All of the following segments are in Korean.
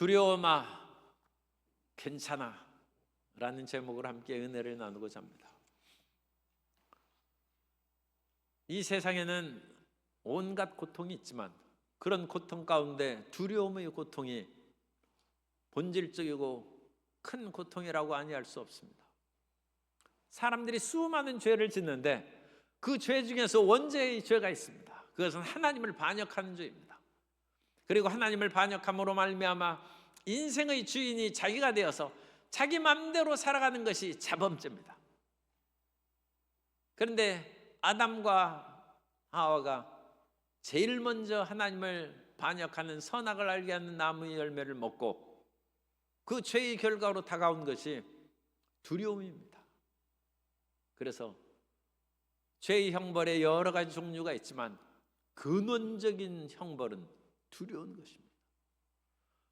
두려움아 괜찮아 라는 제목으로 함께 은혜를 나누고자 합니다. 이 세상에는 온갖 고통이 있지만 그런 고통 가운데 두려움의 고통이 본질적이고 큰 고통이라고 아니할 수 없습니다. 사람들이 수많은 죄를 짓는데 그 죄 중에서 원죄의 죄가 있습니다. 그것은 하나님을 반역하는 죄입니다. 그리고 하나님을 반역함으로 말미암아 인생의 주인이 자기가 되어서 자기 마음대로 살아가는 것이 자범죄입니다. 그런데 아담과 하와가 제일 먼저 하나님을 반역하는 선악을 알게 하는 나무의 열매를 먹고 그 죄의 결과로 다가온 것이 두려움입니다. 그래서 죄의 형벌에 여러 가지 종류가 있지만 근원적인 형벌은 두려운 것입니다.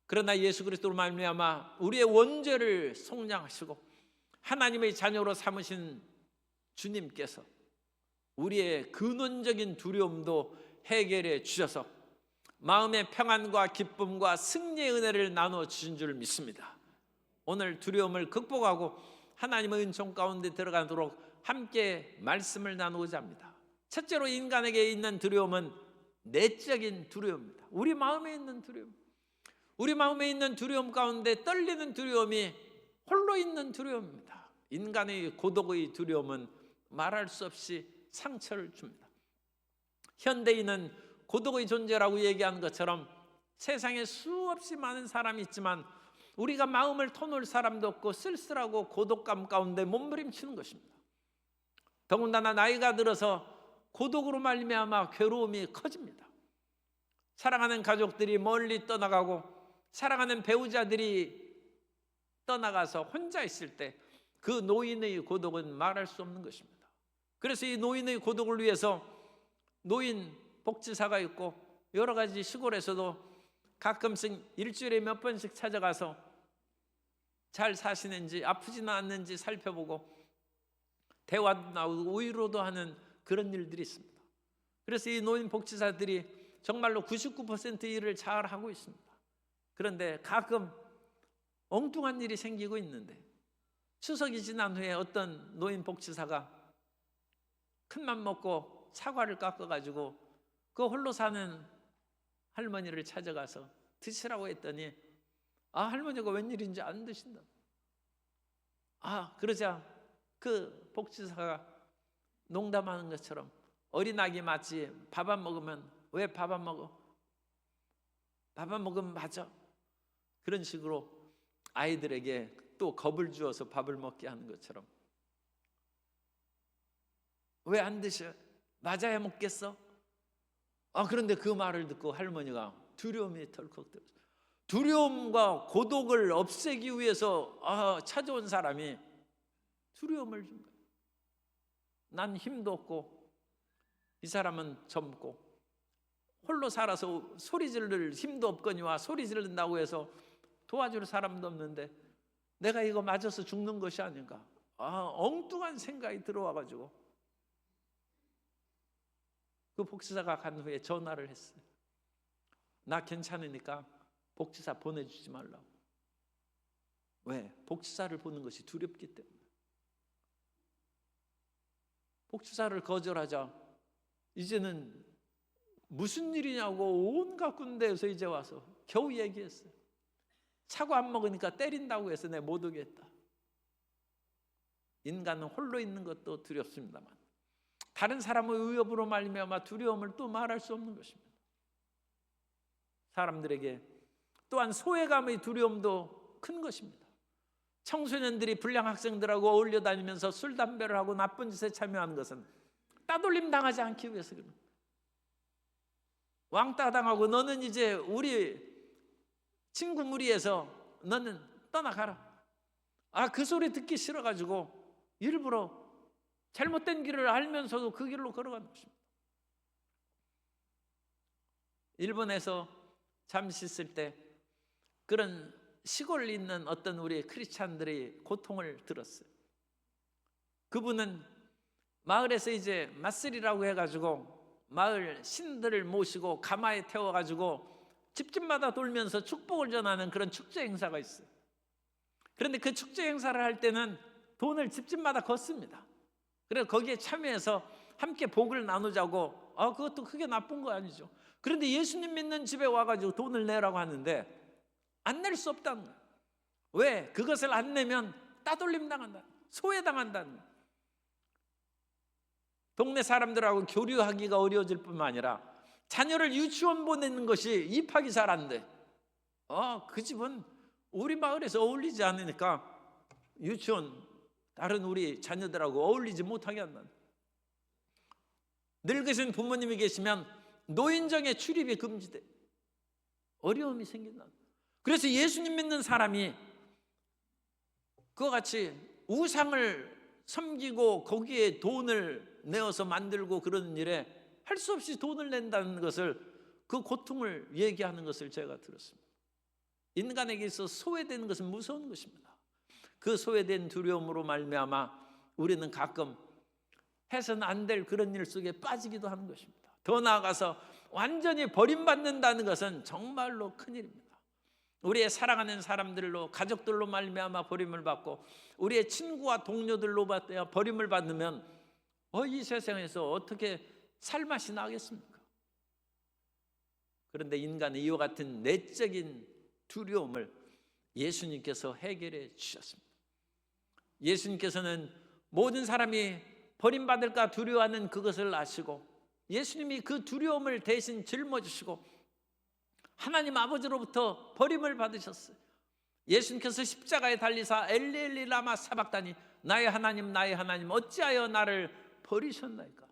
그러나 예수 그리스도로 말미암아 우리의 원죄를 속량하시고 하나님의 자녀로 삼으신 주님께서 우리의 근원적인 두려움도 해결해 주셔서 마음의 평안과 기쁨과 승리의 은혜를 나누어 주신 줄 믿습니다. 오늘 두려움을 극복하고 하나님의 은총 가운데 들어가도록 함께 말씀을 나누고자 합니다. 첫째로 인간에게 있는 두려움은 내적인 두려움입니다. 우리 마음에 있는 두려움. 우리 마음에 있는 두려움 가운데 떨리는 두려움이 홀로 있는 두려움입니다. 인간의 고독의 두려움은 말할 수 없이 상처를 줍니다. 현대인은 고독의 존재라고 얘기하는 것처럼 세상에 수없이 많은 사람이 있지만 우리가 마음을 터놓을 사람도 없고 쓸쓸하고 고독감 가운데 몸부림치는 것입니다. 더군다나 나이가 들어서 고독으로 말미암아 괴로움이 커집니다. 사랑하는 가족들이 멀리 떠나가고 사랑하는 배우자들이 떠나가서 혼자 있을 때 그 노인의 고독은 말할 수 없는 것입니다. 그래서 이 노인의 고독을 위해서 노인 복지사가 있고 여러 가지 시골에서도 가끔씩 일주일에 몇 번씩 찾아가서 잘 사시는지 아프지는 않는지 살펴보고 대화도 나오고 위로도 하는 그런 일들이 있습니다. 그래서 이 노인 복지사들이 정말로 99% 일을 잘 하고 있습니다. 그런데 가끔 엉뚱한 일이 생기고 있는데 추석이 지난 후에 어떤 노인 복지사가 큰맘 먹고 사과를 깎아가지고 그 홀로 사는 할머니를 찾아가서 드시라고 했더니 할머니가 웬일인지 안 드신다. 그러자 그 복지사가 농담하는 것처럼 어린아기 마치 밥 안 먹으면 왜 밥 안 먹어? 밥 안 먹으면 맞아. 그런 식으로 아이들에게 또 겁을 주어서 밥을 먹게 하는 것처럼 왜 안 드셔? 맞아야 먹겠어? 그런데 그 말을 듣고 할머니가 두려움이 덜컥 들었어요. 두려움과 고독을 없애기 위해서 찾아온 사람이 두려움을 준 거예요. 난 힘도 없고 이 사람은 젊고 홀로 살아서 소리 지를 힘도 없거니와 소리 지른다고 해서 도와줄 사람도 없는데 내가 이거 맞아서 죽는 것이 아닌가. 엉뚱한 생각이 들어와가지고 그 복지사가 간 후에 전화를 했어요. 나 괜찮으니까 복지사 보내주지 말라고. 왜? 복지사를 보는 것이 두렵기 때문에. 복지사를 거절하자 이제는 무슨 일이냐고 온갖 군데에서 이제 와서 겨우 얘기했어요. 사과 안 먹으니까 때린다고 해서 내가 못 오겠다. 인간은 홀로 있는 것도 두렵습니다만 다른 사람의 위협으로 말미암아 두려움을 또 말할 수 없는 것입니다. 사람들에게 또한 소외감의 두려움도 큰 것입니다. 청소년들이 불량 학생들하고 어울려 다니면서 술, 담배를 하고 나쁜 짓에 참여하는 것은 따돌림 당하지 않기 위해서 그런 거예요. 왕따 당하고 너는 이제 우리 친구 무리에서 너는 떠나가라. 그 소리 듣기 싫어가지고 일부러 잘못된 길을 알면서도 그 길로 걸어가는 것입니다. 일본에서 잠시 있을 때 그런 시골에 있는 어떤 우리 크리스찬들의 고통을 들었어요. 그분은 마을에서 이제 맞설이라고 해가지고 마을 신들을 모시고 가마에 태워가지고 집집마다 돌면서 축복을 전하는 그런 축제 행사가 있어요. 그런데 그 축제 행사를 할 때는 돈을 집집마다 걷습니다. 그래서 거기에 참여해서 함께 복을 나누자고, 그것도 크게 나쁜 거 아니죠. 그런데 예수님 믿는 집에 와가지고 돈을 내라고 하는데 안 낼 수 없다는 거예요. 왜? 그것을 안 내면 따돌림 당한다, 소외당한다는 거예요. 동네 사람들하고 교류하기가 어려워질 뿐만 아니라 자녀를 유치원 보내는 것이 입학이 잘 안 돼. 그 집은 우리 마을에서 어울리지 않으니까 유치원 다른 우리 자녀들하고 어울리지 못하게 한다. 늙으신 부모님이 계시면 노인정에 출입이 금지돼. 어려움이 생긴다. 그래서 예수님 믿는 사람이 그와 같이 우상을 섬기고 거기에 돈을 내어서 만들고 그러는 일에 할 수 없이 돈을 낸다는 것을, 그 고통을 얘기하는 것을 제가 들었습니다. 인간에게 있어서 소외되는 것은 무서운 것입니다. 그 소외된 두려움으로 말미암아 우리는 가끔 해서는 안 될 그런 일 속에 빠지기도 하는 것입니다. 더 나아가서 완전히 버림받는다는 것은 정말로 큰일입니다. 우리의 사랑하는 사람들로, 가족들로 말미암아 버림을 받고 우리의 친구와 동료들로 버림을 받으면 이 세상에서 어떻게 살맛이 나겠습니까? 그런데 인간의 이와 같은 내적인 두려움을 예수님께서 해결해 주셨습니다. 예수님께서는 모든 사람이 버림받을까 두려워하는 그것을 아시고 예수님이 그 두려움을 대신 짊어지시고 하나님 아버지로부터 버림을 받으셨어요. 예수님께서 십자가에 달리사 엘리 라마 사박다니, 나의 하나님 나의 하나님 어찌하여 나를 버리셨나이까.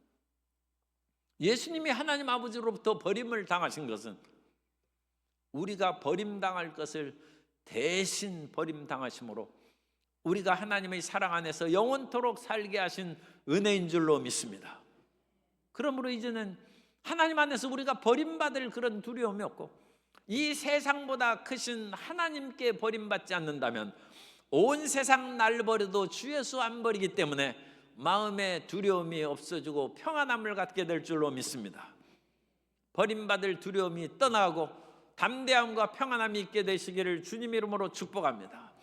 예수님이 하나님 아버지로부터 버림을 당하신 것은 우리가 버림당할 것을 대신 버림당하심으로 우리가 하나님의 사랑 안에서 영원토록 살게 하신 은혜인 줄로 믿습니다. 그러므로 이제는 하나님 안에서 우리가 버림받을 그런 두려움이 없고, 이 세상보다 크신 하나님께 버림받지 않는다면 온 세상 날 버려도 주 예수 안 버리기 때문에 마음의 두려움이 없어지고 평안함을 갖게 될 줄로 믿습니다. 버림받을 두려움이 떠나고 담대함과 평안함이 있게 되시기를 주님 이름으로 축복합니다.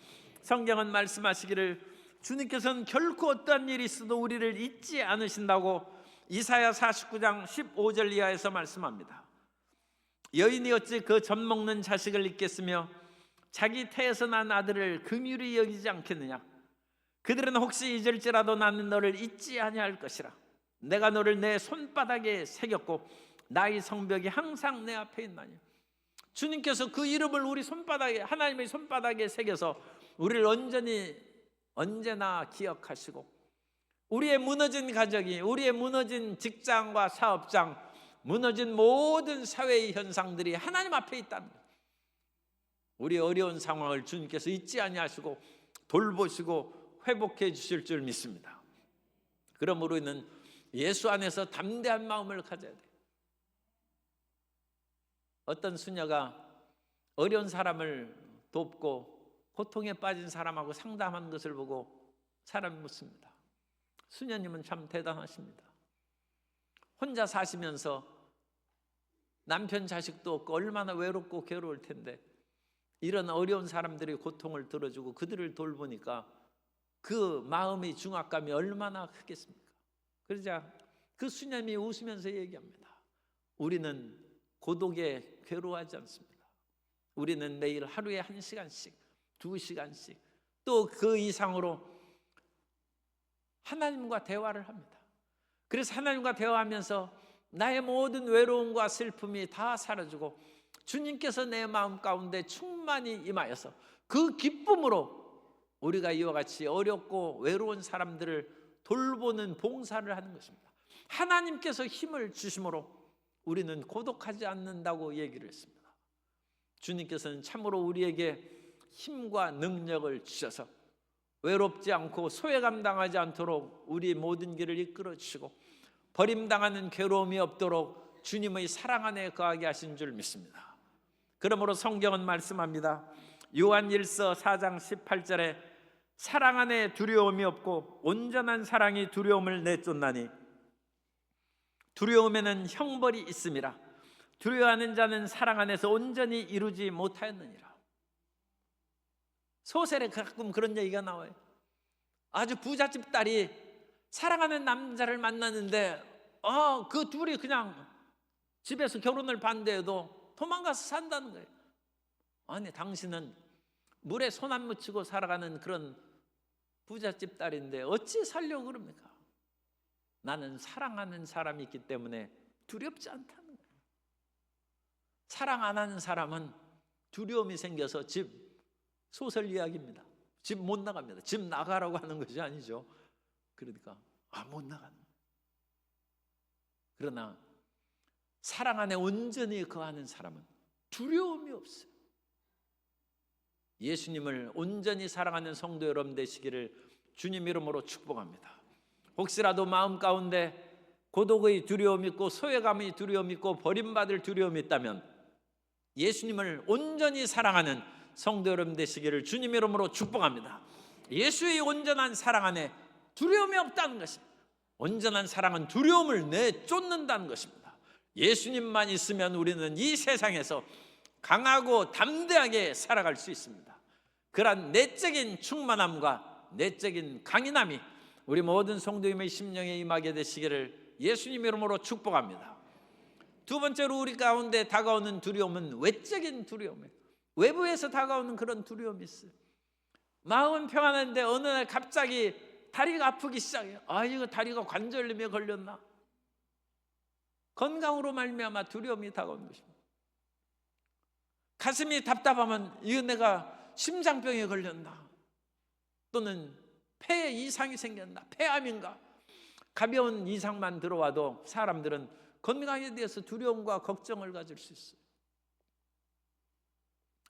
성경은 말씀하시기를 주님께서는 결코 어떠한 일이 있어도 우리를 잊지 않으신다고 이사야 49장 15절 이하에서 말씀합니다. 여인이 어찌 그 젖 먹는 자식을 잊겠으며 자기 태에서 난 아들을 긍휼히 여기지 않겠느냐. 그들은 혹시 잊을지라도 나는 너를 잊지 아니할 것이라. 내가 너를 내 손바닥에 새겼고 나의 성벽이 항상 내 앞에 있나니. 주님께서 그 이름을 우리 손바닥에, 하나님의 손바닥에 새겨서 우리를 언제나 기억하시고 우리의 무너진 가정이, 우리의 무너진 직장과 사업장, 무너진 모든 사회의 현상들이 하나님 앞에 있다는 거예요. 우리의 어려운 상황을 주님께서 잊지 아니하시고 돌보시고 회복해 주실 줄 믿습니다. 그러므로 우리는 예수 안에서 담대한 마음을 가져야 돼요. 어떤 수녀가 어려운 사람을 돕고 고통에 빠진 사람하고 상담하는 것을 보고 사람이 묻습니다. 수녀님은 참 대단하십니다. 혼자 사시면서 남편 자식도 없고 얼마나 외롭고 괴로울 텐데 이런 어려운 사람들의 고통을 들어주고 그들을 돌보니까 그 마음의 중압감이 얼마나 크겠습니까? 그러자 그 수녀님이 웃으면서 얘기합니다. 우리는 고독에 괴로워하지 않습니다. 우리는 매일 하루에 1시간씩 2시간씩 또 그 이상으로 하나님과 대화를 합니다. 그래서 하나님과 대화하면서 나의 모든 외로움과 슬픔이 다 사라지고 주님께서 내 마음 가운데 충만히 임하여서 그 기쁨으로 우리가 이와 같이 어렵고 외로운 사람들을 돌보는 봉사를 하는 것입니다. 하나님께서 힘을 주심으로 우리는 고독하지 않는다고 얘기를 했습니다. 주님께서는 참으로 우리에게 힘과 능력을 주셔서 외롭지 않고 소외감 당하지 않도록 우리 모든 길을 이끌어 주시고 버림당하는 괴로움이 없도록 주님의 사랑 안에 거하게 하신 줄 믿습니다. 그러므로 성경은 말씀합니다. 요한 1서 4장 18절에 사랑 안에 두려움이 없고 온전한 사랑이 두려움을 내쫓나니 두려움에는 형벌이 있음이라. 두려워하는 자는 사랑 안에서 온전히 이루지 못하였느니라. 소설에 가끔 그런 얘기가 나와요. 아주 부잣집 딸이 사랑하는 남자를 만났는데 그 둘이 그냥 집에서 결혼을 반대해도 도망가서 산다는 거예요. 아니, 당신은 물에 손 안 묻히고 살아가는 그런 부잣집 딸인데 어찌 살려고 그럽니까? 나는 사랑하는 사람이 있기 때문에 두렵지 않다는 거예요. 사랑 안 하는 사람은 두려움이 생겨서 소설 이야기입니다. 집 못 나갑니다. 집 나가라고 하는 것이 아니죠. 그러니까 못 나가는 거예요. 그러나 사랑 안에 온전히 거하는 사람은 두려움이 없어요. 예수님을 온전히 사랑하는 성도 여러분 되시기를 주님 이름으로 축복합니다. 혹시라도 마음 가운데 고독의 두려움이 있고 소외감의 두려움이 있고 버림받을 두려움이 있다면 예수님을 온전히 사랑하는 성도 여러분 되시기를 주님 이름으로 축복합니다. 예수의 온전한 사랑 안에 두려움이 없다는 것입니다. 온전한 사랑은 두려움을 내쫓는다는 것입니다. 예수님만 있으면 우리는 이 세상에서 강하고 담대하게 살아갈 수 있습니다. 그러한 내적인 충만함과 내적인 강인함이 우리 모든 성도님의 심령에 임하게 되시기를 예수님 이름으로 축복합니다. 두 번째로 우리 가운데 다가오는 두려움은 외적인 두려움이에요. 외부에서 다가오는 그런 두려움이 있어요. 마음은 평안한데 어느 날 갑자기 다리가 아프기 시작해요. 이거 다리가 관절염에 걸렸나? 건강으로 말미암아 두려움이 다가오는 것입니다. 가슴이 답답하면 이거 내가 심장병에 걸렸나? 또는 폐에 이상이 생겼나? 폐암인가? 가벼운 이상만 들어와도 사람들은 건강에 대해서 두려움과 걱정을 가질 수 있어요.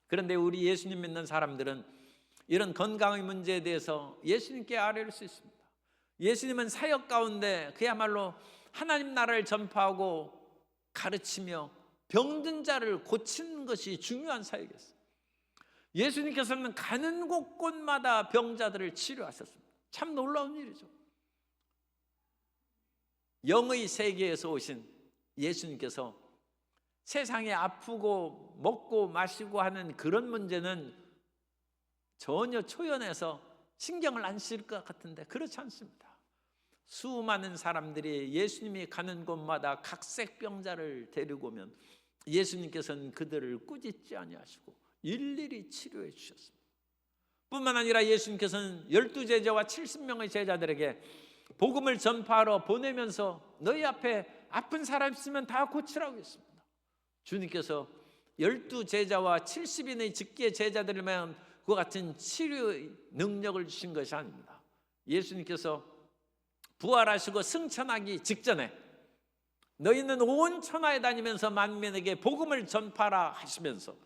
그런데 우리 예수님 믿는 사람들은 이런 건강의 문제에 대해서 예수님께 아뢰를 수 있습니다. 예수님은 사역 가운데 그야말로 하나님 나라를 전파하고 가르치며 병든 자를 고치는 것이 중요한 사역이었어요. 예수님께서는 가는 곳곳마다 병자들을 치료하셨습니다. 참 놀라운 일이죠. 영의 세계에서 오신 예수님께서 세상에 아프고 먹고 마시고 하는 그런 문제는 전혀 초연해서 신경을 안 쓸 것 같은데 그렇지 않습니다. 수많은 사람들이 예수님이 가는 곳마다 각색병자를 데리고 오면 예수님께서는 그들을 꾸짖지 아니하시고 일일이 치료해 주셨습니다. 뿐만 아니라 예수님께서는 12제자와 70명의 제자들에게 복음을 전파하러 보내면서 너희 앞에 아픈 사람 있으면 다 고치라고 했습니다. 주님께서 12제자와 70인의 직계 제자들만 그와 같은 치료의 능력을 주신 것이 아닙니다. 예수님께서 부활하시고 승천하기 직전에 너희는 온 천하에 다니면서 만민에게 복음을 전파하라 하시면서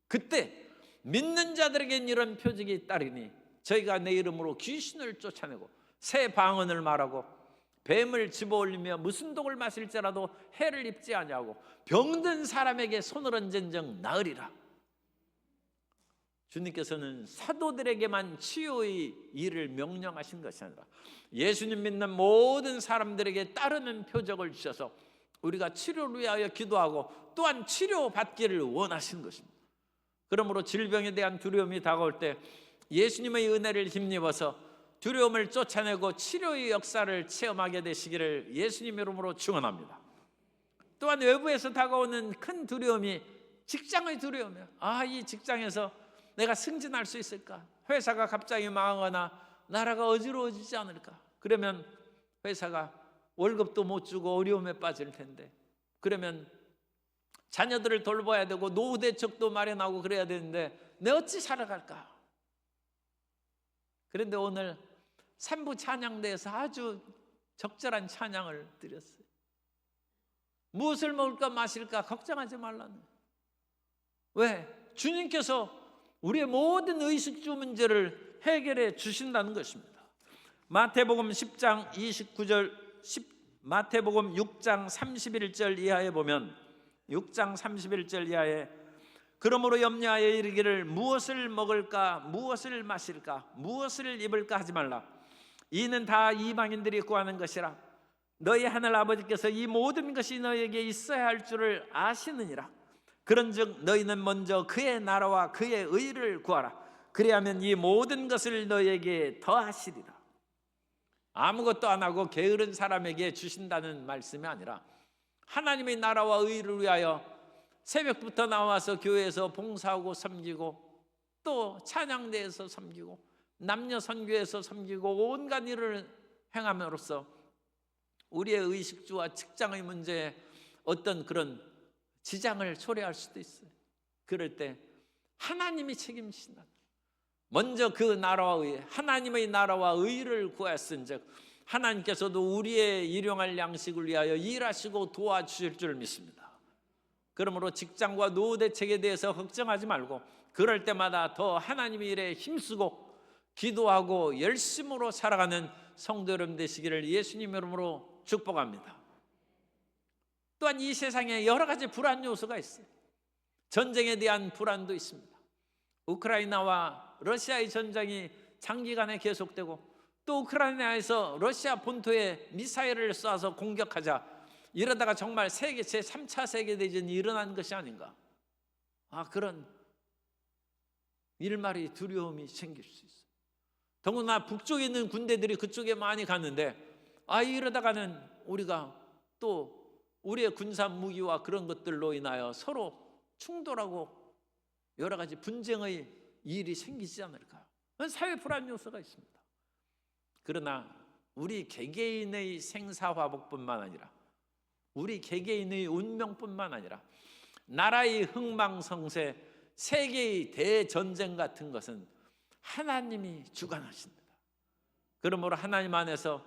그때 믿는 자들에겐 이런 표적이 따르니 저희가 내 이름으로 귀신을 쫓아내고 새 방언을 말하고 뱀을 집어올리며 무슨 독을 마실지라도 해를 입지 아니하고 병든 사람에게 손을 얹은즉 나으리라. 주님께서는 사도들에게만 치유의 일을 명령하신 것이 아니라 예수님 믿는 모든 사람들에게 따르는 표적을 주셔서 우리가 치료를 위하여 기도하고 또한 치료받기를 원하신 것입니다. 그러므로 질병에 대한 두려움이 다가올 때 예수님의 은혜를 힘입어서 두려움을 쫓아내고 치료의 역사를 체험하게 되시기를 예수님 이름으로 축원합니다. 또한 외부에서 다가오는 큰 두려움이 직장의 두려움이에요. 이 직장에서 내가 승진할 수 있을까? 회사가 갑자기 망하거나 나라가 어지러워지지 않을까? 그러면 회사가 월급도 못 주고 어려움에 빠질 텐데 그러면 자녀들을 돌봐야 되고 노후 대책도 마련하고 그래야 되는데 내가 어찌 살아갈까? 그런데 오늘 3부 찬양대에서 아주 적절한 찬양을 드렸어요. 무엇을 먹을까 마실까 걱정하지 말라는. 왜? 주님께서 우리의 모든 의식주 문제를 해결해 주신다는 것입니다. 마태복음 10장 29절 마태복음 6장 31절 이하에 보면 6장 31절 이하에 그러므로 염려하여 이르기를 무엇을 먹을까 무엇을 마실까 무엇을 입을까 하지 말라. 이는 다 이방인들이 구하는 것이라. 너희 하늘 아버지께서 이 모든 것이 너희에게 있어야 할 줄을 아시느니라. 그런즉 너희는 먼저 그의 나라와 그의 의를 구하라. 그리하면 이 모든 것을 너희에게 더하시리라. 아무것도 안 하고 게으른 사람에게 주신다는 말씀이 아니라 하나님의 나라와 의를 위하여 새벽부터 나와서 교회에서 봉사하고 섬기고, 또 찬양대에서 섬기고, 남녀 선교에서 섬기고, 온갖 일을 행함으로써 우리의 의식주와 직장의 문제에 어떤 그런 지장을 초래할 수도 있어요. 그럴 때 하나님이 책임지신다. 먼저 그 나라와 의, 하나님의 나라와 의를 구하였은즉 하나님께서도 우리의 일용할 양식을 위하여 일하시고 도와주실 줄 믿습니다. 그러므로 직장과 노후 대책에 대해서 걱정하지 말고 그럴 때마다 더 하나님의 일에 힘쓰고 기도하고 열심으로 살아가는 성도 여러분 되시기를 예수님 이름으로 축복합니다. 또한 이 세상에 여러 가지 불안 요소가 있어요. 전쟁에 대한 불안도 있습니다. 우크라이나와 러시아의 전쟁이 장기간에 계속되고, 또 우크라이나에서 러시아 본토에 미사일을 쏴서 공격하자 이러다가 정말 세계 제3차 세계대전이 일어난 것이 아닌가, 그런 일말의 두려움이 생길 수 있어요. 더구나 북쪽에 있는 군대들이 그쪽에 많이 갔는데 이러다가는 우리가 또 우리의 군사 무기와 그런 것들로 인하여 서로 충돌하고 여러 가지 분쟁의 일이 생기지 않을까. 사회 불안 요소가 있습니다. 그러나 우리 개개인의 생사화복뿐만 아니라 우리 개개인의 운명뿐만 아니라 나라의 흥망성쇠, 세계의 대전쟁 같은 것은 하나님이 주관하십니다. 그러므로 하나님 안에서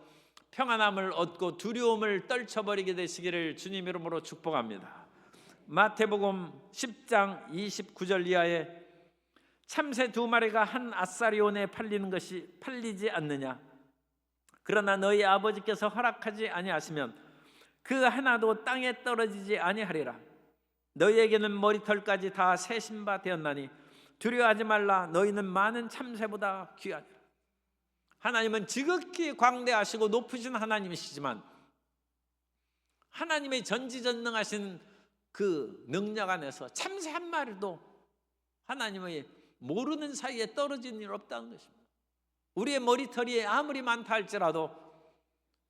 평안함을 얻고 두려움을 떨쳐버리게 되시기를 주님 이름으로 축복합니다. 마태복음 10장 29절 이하에 참새 2마리가 한 아사리온에 팔리는 것이 팔리지 않느냐? 그러나 너희 아버지께서 허락하지 아니하시면 그 하나도 땅에 떨어지지 아니하리라. 너희에게는 머리털까지 다 세신 바 되었나니 두려워하지 말라. 너희는 많은 참새보다 귀하니라. 하나님은 지극히 광대하시고 높으신 하나님이시지만 하나님의 전지전능하신 그 능력 안에서 참새 한 마리도 하나님의 모르는 사이에 떨어진 일 없다는 것입니다. 우리의 머리털이 아무리 많다 할지라도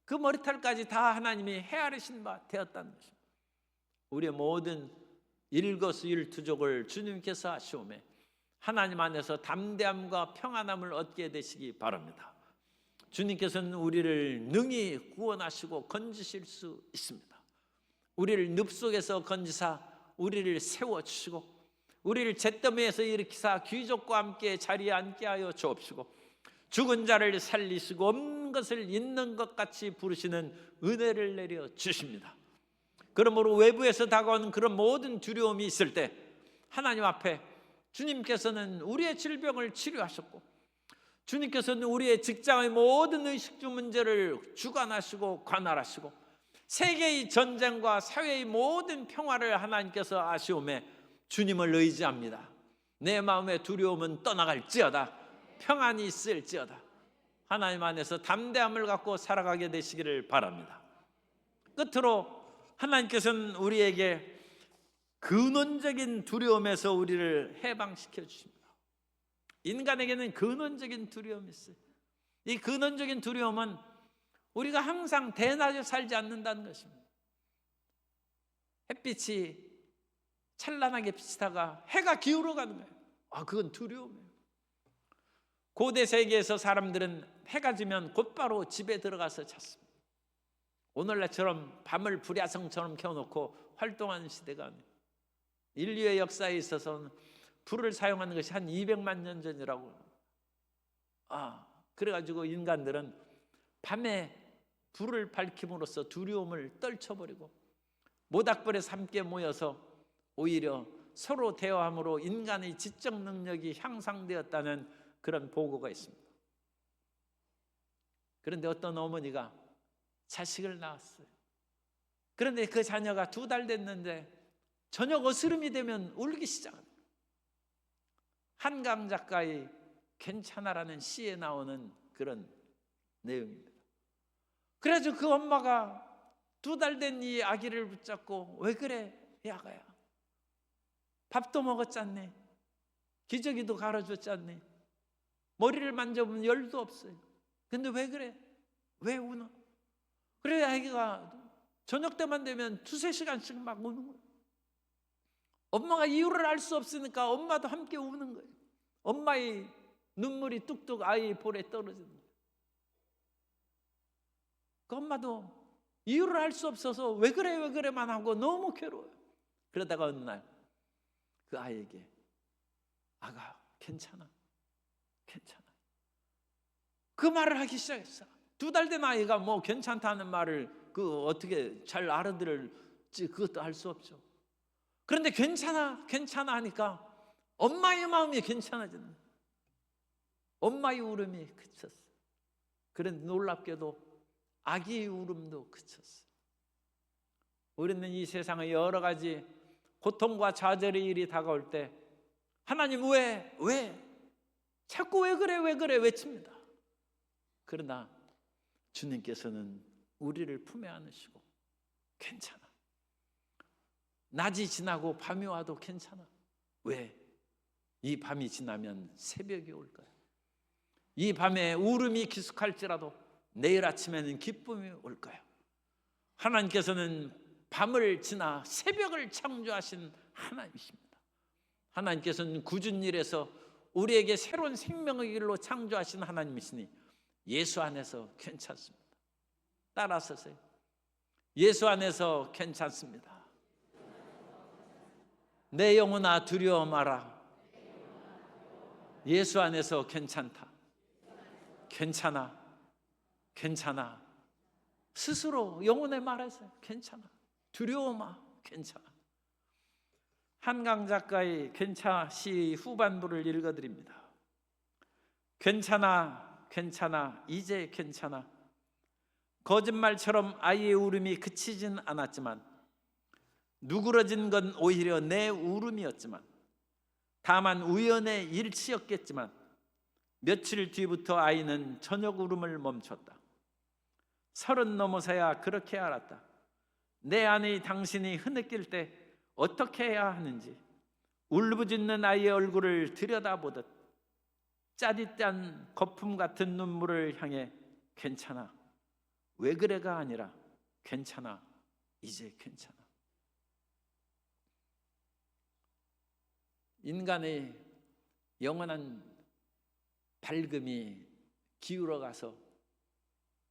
그 머리털까지 다 하나님이 헤아리신 바 되었다는 것입니다. 우리의 모든 일거수일투족을 주님께서 하시오매 하나님 안에서 담대함과 평안함을 얻게 되시기 바랍니다. 주님께서는 우리를 능히 구원하시고 건지실 수 있습니다. 우리를 늪 속에서 건지사 우리를 세워주시고 우리를 잿더미에서 일으키사 귀족과 함께 자리에 앉게 하여 주옵시고 죽은 자를 살리시고 없는 것을 있는 것 같이 부르시는 은혜를 내려 주십니다. 그러므로 외부에서 다가오는 그런 모든 두려움이 있을 때 하나님 앞에 주님께서는 우리의 질병을 치료하셨고 주님께서는 우리의 직장의 모든 의식주 문제를 주관하시고 관할하시고 세계의 전쟁과 사회의 모든 평화를 하나님께서 아시오매 주님을 의지합니다. 내 마음의 두려움은 떠나갈지어다. 평안이 있을지어다. 하나님 안에서 담대함을 갖고 살아가게 되시기를 바랍니다. 끝으로 하나님께서는 우리에게 근원적인 두려움에서 우리를 해방시켜 주십니다. 인간에게는 근원적인 두려움이 있어요. 이 근원적인 두려움은 우리가 항상 대낮에 살지 않는다는 것입니다. 햇빛이 찬란하게 비치다가 해가 기울어 가는 거예요. 그건 두려움이에요. 고대 세계에서 사람들은 해가 지면 곧바로 집에 들어가서 잤습니다. 오늘날처럼 밤을 불야성처럼 켜놓고 활동하는 시대가 아니에요. 인류의 역사에 있어서는 불을 사용하는 것이 한 200만 년 전이라고. 그래가지고 인간들은 밤에 불을 밝힘으로써 두려움을 떨쳐버리고 모닥불에서 함께 모여서 오히려 서로 대화함으로 인간의 지적 능력이 향상되었다는 그런 보고가 있습니다. 그런데 어떤 어머니가 자식을 낳았어요. 그런데 그 자녀가 2달 됐는데 저녁 어스름이 되면 울기 시작합니다. 한강 작가의 괜찮아라는 시에 나오는 그런 내용입니다. 그래서 그 엄마가 2달 된 이 아기를 붙잡고 왜 그래 야가야, 밥도 먹었잖니, 기저귀도 갈아줬잖니, 머리를 만져보면 열도 없어요. 근데 왜 그래? 왜 우나? 그래 아기가 저녁 때만 되면 2-3시간씩 막 우는 거예요. 엄마가 이유를 알 수 없으니까 엄마도 함께 우는 거예요. 엄마의 눈물이 뚝뚝 아이 볼에 떨어지는 거예요. 그 엄마도 이유를 알 수 없어서 왜 그래 왜 그래만 하고 너무 괴로워요. 그러다가 어느 날 그 아이에게 아가 괜찮아 괜찮아 그 말을 하기 시작했어. 2달 된 아이가 뭐 괜찮다는 말을 그 어떻게 잘 알아들을지 그것도 알 수 없죠. 그런데 괜찮아 괜찮아 하니까 엄마의 마음이 괜찮아지는 거예요. 엄마의 울음이 그쳤어요. 그런데 놀랍게도 아기의 울음도 그쳤어요. 우리는 이 세상의 여러 가지 고통과 좌절의 일이 다가올 때 하나님 왜 자꾸 왜 그래 외칩니다. 그러나 주님께서는 우리를 품에 안으시고 괜찮아, 낮이 지나고 밤이 와도 괜찮아. 왜? 이 밤이 지나면 새벽이 올 거야. 이 밤에 울음이 기숙할지라도 내일 아침에는 기쁨이 올 거야. 하나님께서는 밤을 지나 새벽을 창조하신 하나님이십니다. 하나님께서는 굳은 일에서 우리에게 새로운 생명의 길로 창조하신 하나님이시니 예수 안에서 괜찮습니다. 따라서세요. 예수 안에서 괜찮습니다. 내 영혼아 두려워 마라. 예수 안에서 괜찮다. 괜찮아. 괜찮아. 스스로 영혼에 말해서 괜찮아. 두려워 마. 괜찮아. 한강 작가의 괜찮아 시 후반부를 읽어드립니다. 괜찮아, 괜찮아, 이제 괜찮아. 거짓말처럼 아이의 울음이 그치진 않았지만 누그러진 건 오히려 내 울음이었지만 다만 우연의 일치였겠지만 며칠 뒤부터 아이는 저녁 울음을 멈췄다. 30 넘어서야 그렇게 알았다. 내 안의 당신이 흐느낄 때 어떻게 해야 하는지. 울부짖는 아이의 얼굴을 들여다보듯 짜릿한 거품 같은 눈물을 향해 괜찮아, 왜 그래가 아니라 괜찮아, 이제 괜찮아. 인간의 영원한 밝음이 기울어가서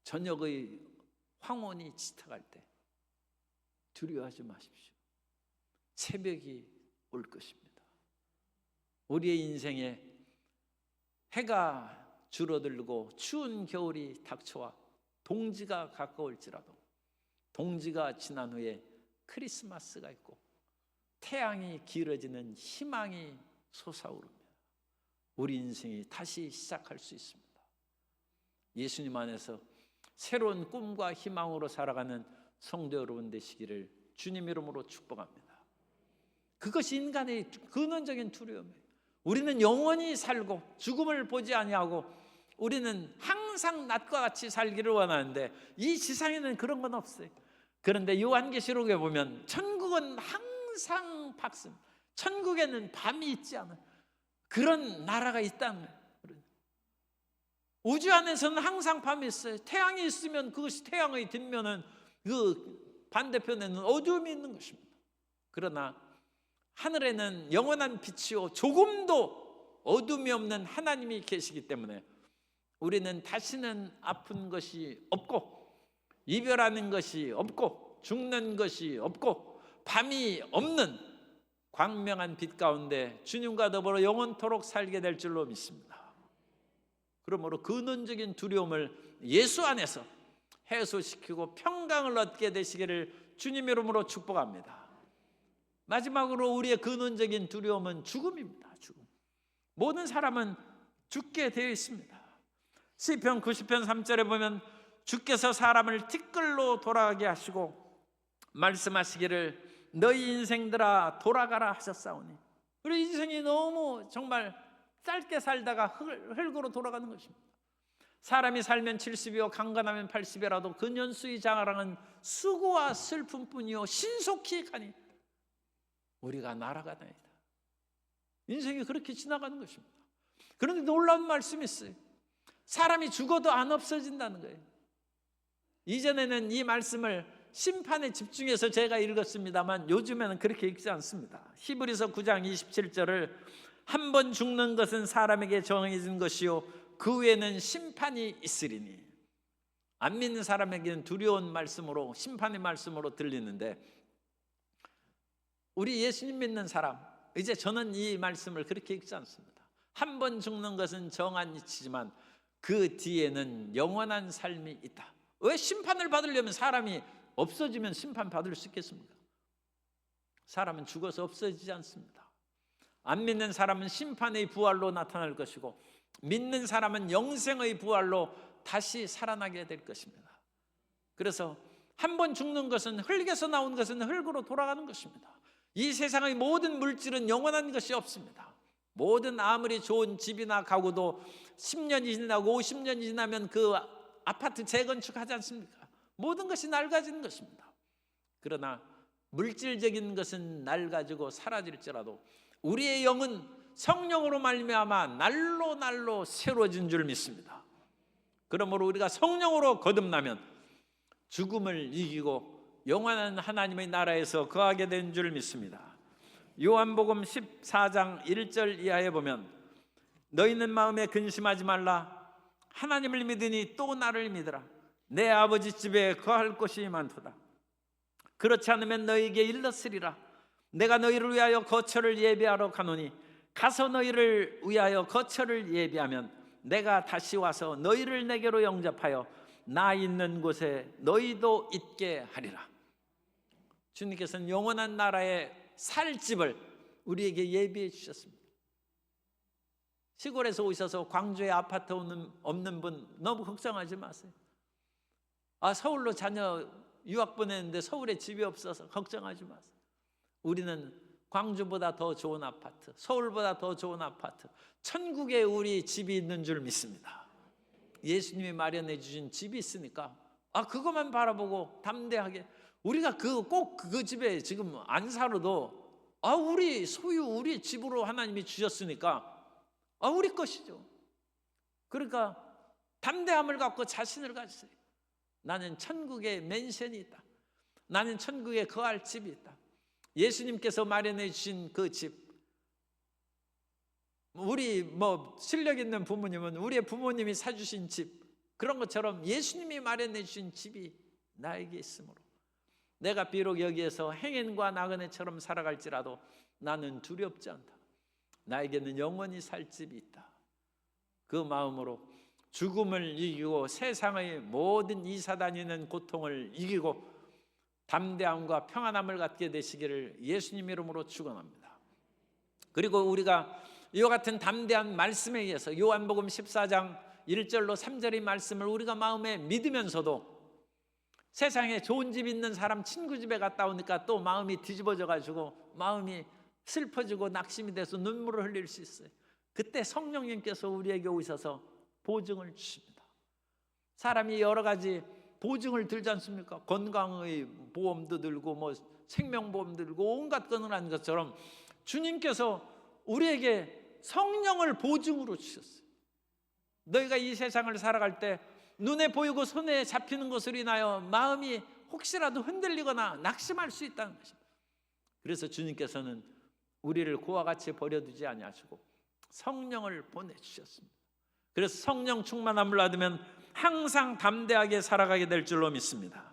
저녁의 황혼이 짙어갈 때 두려워하지 마십시오. 새벽이 올 것입니다. 우리의 인생에 해가 줄어들고 추운 겨울이 닥쳐와 동지가 가까울지라도 동지가 지난 후에 크리스마스가 있고 태양이 길어지는 희망이 솟아오릅니다. 우리 인생이 다시 시작할 수 있습니다. 예수님 안에서 새로운 꿈과 희망으로 살아가는 성도 여러분 되시기를 주님 이름으로 축복합니다. 그것이 인간의 근원적인 두려움이에요. 우리는 영원히 살고 죽음을 보지 아니하고 우리는 항상 낮과 같이 살기를 원하는데 이 지상에는 그런 건 없어요. 그런데 요한계시록에 보면 천국은 항상 밝습니다. 천국에는 밤이 있지 않아요. 그런 나라가 있다는 거예요. 우주 안에서는 항상 밤이 있어요. 태양이 있으면 그것이 태양의 뒷면은 그 반대편에는 어두움이 있는 것입니다. 그러나 하늘에는 영원한 빛이요 조금도 어둠이 없는 하나님이 계시기 때문에 우리는 다시는 아픈 것이 없고 이별하는 것이 없고 죽는 것이 없고 밤이 없는 광명한 빛 가운데 주님과 더불어 영원토록 살게 될 줄로 믿습니다. 그러므로 근원적인 두려움을 예수 안에서 해소시키고 평강을 얻게 되시기를 주님 이름으로 축복합니다. 마지막으로 우리의 근원적인 두려움은 죽음입니다. 죽음. 모든 사람은 죽게 되어 있습니다. 시편 90편 3절에 보면 주께서 사람을 티끌로 돌아가게 하시고 말씀하시기를 너희 인생들아 돌아가라 하셨사오니. 우리 인생이 너무 정말 짧게 살다가 흙으로 돌아가는 것입니다. 사람이 살면 70이요 강건하면 80이라도 그 년수의 자랑은 수고와 슬픔뿐이요 신속히 가니 우리가 날아가나이다. 인생이 그렇게 지나가는 것입니다. 그런데 놀라운 말씀이 있어요. 사람이 죽어도 안 없어진다는 거예요. 이전에는 이 말씀을 심판에 집중해서 제가 읽었습니다만 요즘에는 그렇게 읽지 않습니다. 히브리서 9장 27절을 한 번 죽는 것은 사람에게 정해진 것이요 그 후에는 심판이 있으리니. 안 믿는 사람에게는 두려운 말씀으로, 심판의 말씀으로 들리는데, 우리 예수님 믿는 사람, 이제 저는 이 말씀을 그렇게 읽지 않습니다. 한 번 죽는 것은 정한 이치지만 그 뒤에는 영원한 삶이 있다. 왜 심판을 받으려면 사람이 없어지면 심판 받을 수 있겠습니까? 사람은 죽어서 없어지지 않습니다. 안 믿는 사람은 심판의 부활로 나타날 것이고, 믿는 사람은 영생의 부활로 다시 살아나게 될 것입니다. 그래서 한 번 죽는 것은, 흙에서 나온 것은 흙으로 돌아가는 것입니다. 이 세상의 모든 물질은 영원한 것이 없습니다. 모든 아무리 좋은 집이나 가구도 10년이 지나고 50년이 지나면 그 아파트 재건축하지 않습니까? 모든 것이 낡아지는 것입니다. 그러나 물질적인 것은 낡아지고 사라질지라도 우리의 영은 성령으로 말미암아 날로 새로워진 줄 믿습니다. 그러므로 우리가 성령으로 거듭나면 죽음을 이기고 영원한 하나님의 나라에서 거하게 된 줄 믿습니다. 요한복음 14장 1절 이하에 보면 너희는 마음에 근심하지 말라. 하나님을 믿으니 또 나를 믿으라. 내 아버지 집에 거할 곳이 많도다. 그렇지 않으면 너희에게 일렀으리라. 내가 너희를 위하여 거처를 예비하러 가노니 가서 너희를 위하여 거처를 예비하면 내가 다시 와서 너희를 내게로 영접하여 나 있는 곳에 너희도 있게 하리라. 주님께서는 영원한 나라에 살 집을 우리에게 예비해 주셨습니다. 시골에서 오셔서 광주에 아파트 없는 분 너무 걱정하지 마세요. 서울로 자녀 유학 보냈는데 서울에 집이 없어서 걱정하지 마세요. 우리는 광주보다 더 좋은 아파트, 서울보다 더 좋은 아파트, 천국에 우리 집이 있는 줄 믿습니다. 예수님이 마련해 주신 집이 있으니까 그것만 바라보고 담대하게, 우리가 꼭 그 집에 지금 안 살아도 우리 소유, 우리 집으로 하나님이 주셨으니까 우리 것이죠. 그러니까 담대함을 갖고 자신을 가지세요. 나는 천국에 맨션이 있다. 나는 천국에 거할 집이 있다. 예수님께서 마련해 주신 그 집, 우리 실력 있는 부모님은 우리의 부모님이 사주신 집, 그런 것처럼 예수님이 마련해 주신 집이 나에게 있으므로 내가 비록 여기에서 행인과 나그네처럼 살아갈지라도 나는 두렵지 않다. 나에게는 영원히 살 집이 있다. 그 마음으로 죽음을 이기고 세상의 모든 이사다니는 고통을 이기고 담대함과 평안함을 갖게 되시기를 예수님 이름으로 축원합니다. 그리고 우리가 이와 같은 담대한 말씀에 의해서 요한복음 14장 1절로 3절의 말씀을 우리가 마음에 믿으면서도 세상에 좋은 집 있는 사람 친구 집에 갔다 오니까 또 마음이 뒤집어져 가지고 마음이 슬퍼지고 낙심이 돼서 눈물을 흘릴 수 있어요. 그때 성령님께서 우리에게 오셔서 보증을 주십니다. 사람이 여러 가지 보증을 들지 않습니까? 건강의 보험도 들고 생명보험도 들고 온갖 것을 하는 것처럼 주님께서 우리에게 성령을 보증으로 주셨어요. 너희가 이 세상을 살아갈 때 눈에 보이고 손에 잡히는 것으로 인하여 마음이 혹시라도 흔들리거나 낙심할 수 있다는 것입니다. 그래서 주님께서는 우리를 그와 같이 버려두지 아니하시고 성령을 보내주셨습니다. 그래서 성령 충만함을 받으면 항상 담대하게 살아가게 될 줄로 믿습니다.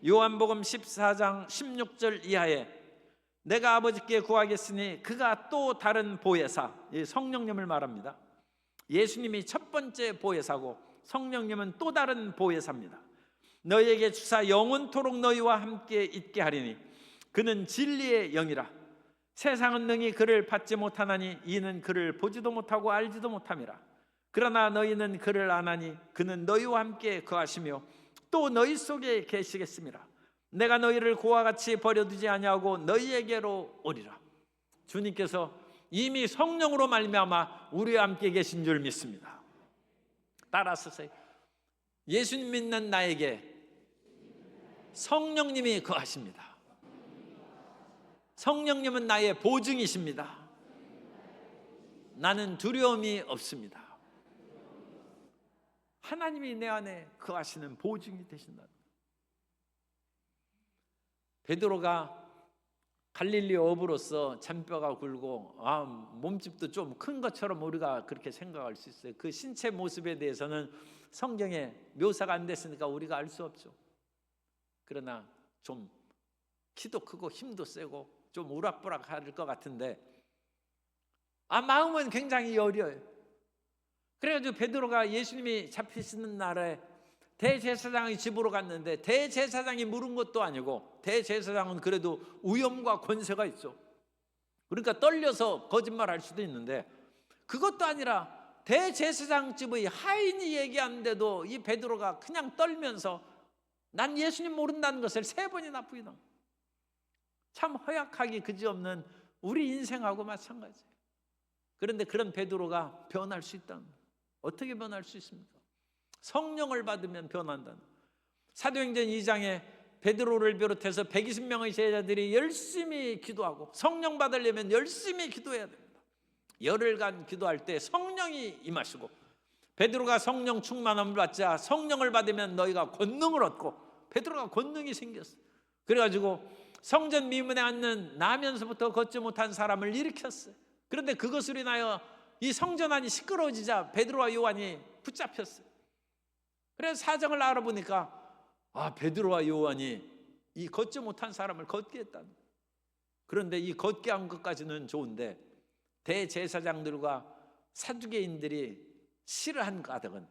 요한복음 14장 16절 이하에 내가 아버지께 구하겠으니 그가 또 다른 보혜사, 성령님을 말합니다. 예수님이 첫 번째 보혜사고 성령님은 또 다른 보혜사입니다. 너희에게 주사 영원토록 너희와 함께 있게 하리니 그는 진리의 영이라. 세상은 능히 그를 받지 못하나니 이는 그를 보지도 못하고 알지도 못함이라. 그러나 너희는 그를 아나니 그는 너희와 함께 거하시며 또 너희 속에 계시겠습니다. 내가 너희를 그와 같이 버려두지 아니하고 너희에게로 오리라. 주님께서 이미 성령으로 말미암아 우리와 함께 계신 줄 믿습니다. 따라서세요. 예수님 믿는 나에게 성령님이 거하십니다. 성령님은 나의 보증이십니다. 나는 두려움이 없습니다. 하나님이 내 안에 거하시는 보증이 되신다. 베드로가 갈릴리 어부로서 잔뼈가 굵고 몸집도 좀 큰 것처럼 우리가 그렇게 생각할 수 있어요. 그 신체 모습에 대해서는 성경에 묘사가 안 됐으니까 우리가 알 수 없죠. 그러나 좀 키도 크고 힘도 세고 좀 우락부락할 것 같은데 마음은 굉장히 여려요. 그래가지고 베드로가 예수님이 잡히시는 날에 대제사장의 집으로 갔는데 대제사장이 물은 것도 아니고, 대제사장은 그래도 위엄과 권세가 있죠. 그러니까 떨려서 거짓말할 수도 있는데, 그것도 아니라 대제사장 집의 하인이 얘기하는데도 이 베드로가 그냥 떨면서 난 예수님 모른다는 것을 3번이나 부인한. 참 허약하기 그지없는 우리 인생하고 마찬가지예요. 그런데 그런 베드로가 변할 수 있다는 거예요. 어떻게 변할 수 있습니까? 성령을 받으면 변한다는 거예요. 사도행전 2장에 베드로를 비롯해서 120명의 제자들이 열심히 기도하고, 성령 받으려면 열심히 기도해야 됩니다. 열흘간 기도할 때 성령이 임하시고, 베드로가 성령 충만함을 받자 성령을 받으면 너희가 권능을 얻고, 베드로가 권능이 생겼어요. 그래가지고 성전 미문에 앉는 나면서부터 걷지 못한 사람을 일으켰어요. 그런데 그것으로 인하여 이 성전 안이 시끄러워지자 베드로와 요한이 붙잡혔어요. 그래서 사정을 알아보니까 베드로와 요한이 이 걷지 못한 사람을 걷게 했다는 거예요. 그런데 이 걷게 한 것까지는 좋은데 대제사장들과 사두개인들이 싫어한 까닭은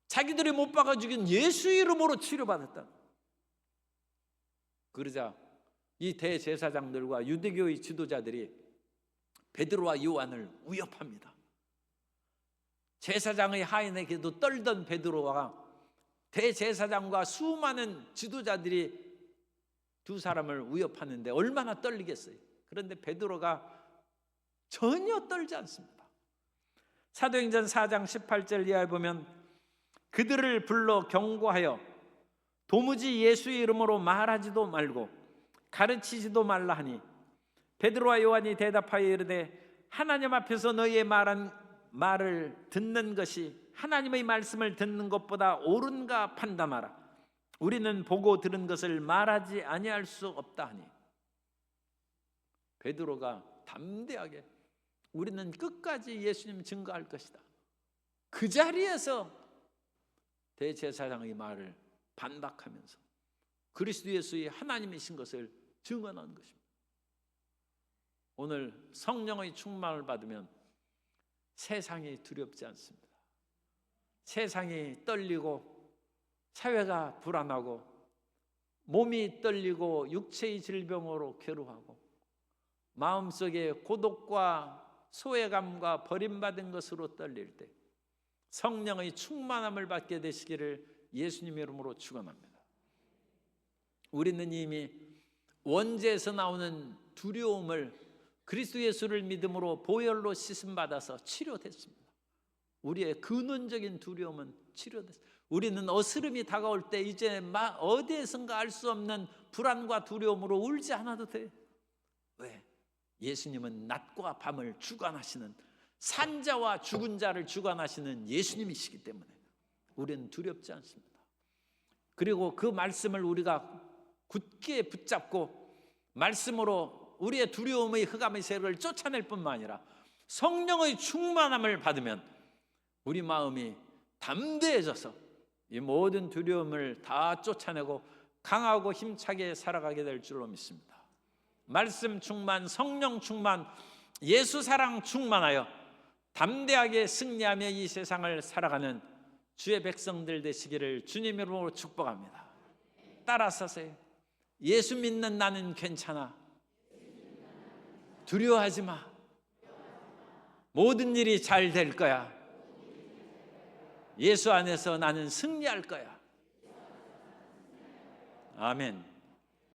자기들이 못 박아 죽인 예수 이름으로 치료받았다는 거예요. 그러자 이 대제사장들과 유대교의 지도자들이 베드로와 요한을 위협합니다. 제사장의 하인에게도 떨던 베드로와 대제사장과 수많은 지도자들이 두 사람을 위협하는데 얼마나 떨리겠어요. 그런데 베드로가 전혀 떨지 않습니다. 사도행전 4장 18절 이하에 보면 그들을 불러 경고하여 도무지 예수의 이름으로 말하지도 말고 가르치지도 말라 하니, 베드로와 요한이 대답하여 이르되 하나님 앞에서 너희의 말을 듣는 것이 하나님의 말씀을 듣는 것보다 옳은가 판단하라. 우리는 보고 들은 것을 말하지 아니할 수 없다 하니, 베드로가 담대하게 우리는 끝까지 예수님 증거할 것이다. 그 자리에서 대제사장의 말을 반박하면서 그리스도 예수의 하나님이신 것을 증언한 것입니다. 오늘 성령의 충만을 받으면 세상이 두렵지 않습니다. 세상이 떨리고 사회가 불안하고 몸이 떨리고 육체의 질병으로 괴로워하고 마음속에 고독과 소외감과 버림받은 것으로 떨릴 때 성령의 충만함을 받게 되시기를 예수님의 이름으로 축원합니다. 우리는 이미 원죄에서 나오는 두려움을 그리스도 예수를 믿음으로 보혈로 씻음받아서 치료됐습니다. 우리의 근원적인 두려움은 치료됐습니다. 우리는 어스름이 다가올 때 이제 어디에선가 알 수 없는 불안과 두려움으로 울지 않아도 돼. 왜? 예수님은 낮과 밤을 주관하시는, 산자와 죽은 자를 주관하시는 예수님이시기 때문에 우리는 두렵지 않습니다. 그리고 그 말씀을 우리가 굳게 붙잡고 말씀으로 우리의 두려움의 흑암의 세력을 쫓아낼 뿐만 아니라 성령의 충만함을 받으면 우리 마음이 담대해져서 이 모든 두려움을 다 쫓아내고 강하고 힘차게 살아가게 될 줄로 믿습니다. 말씀 충만, 성령 충만, 예수 사랑 충만하여 담대하게 승리하며 이 세상을 살아가는 주의 백성들 되시기를 주님 이름으로 축복합니다. 따라서세요. 예수 믿는 나는 괜찮아. 두려워하지 마. 모든 일이 잘 될 거야. 예수 안에서 나는 승리할 거야. 아멘.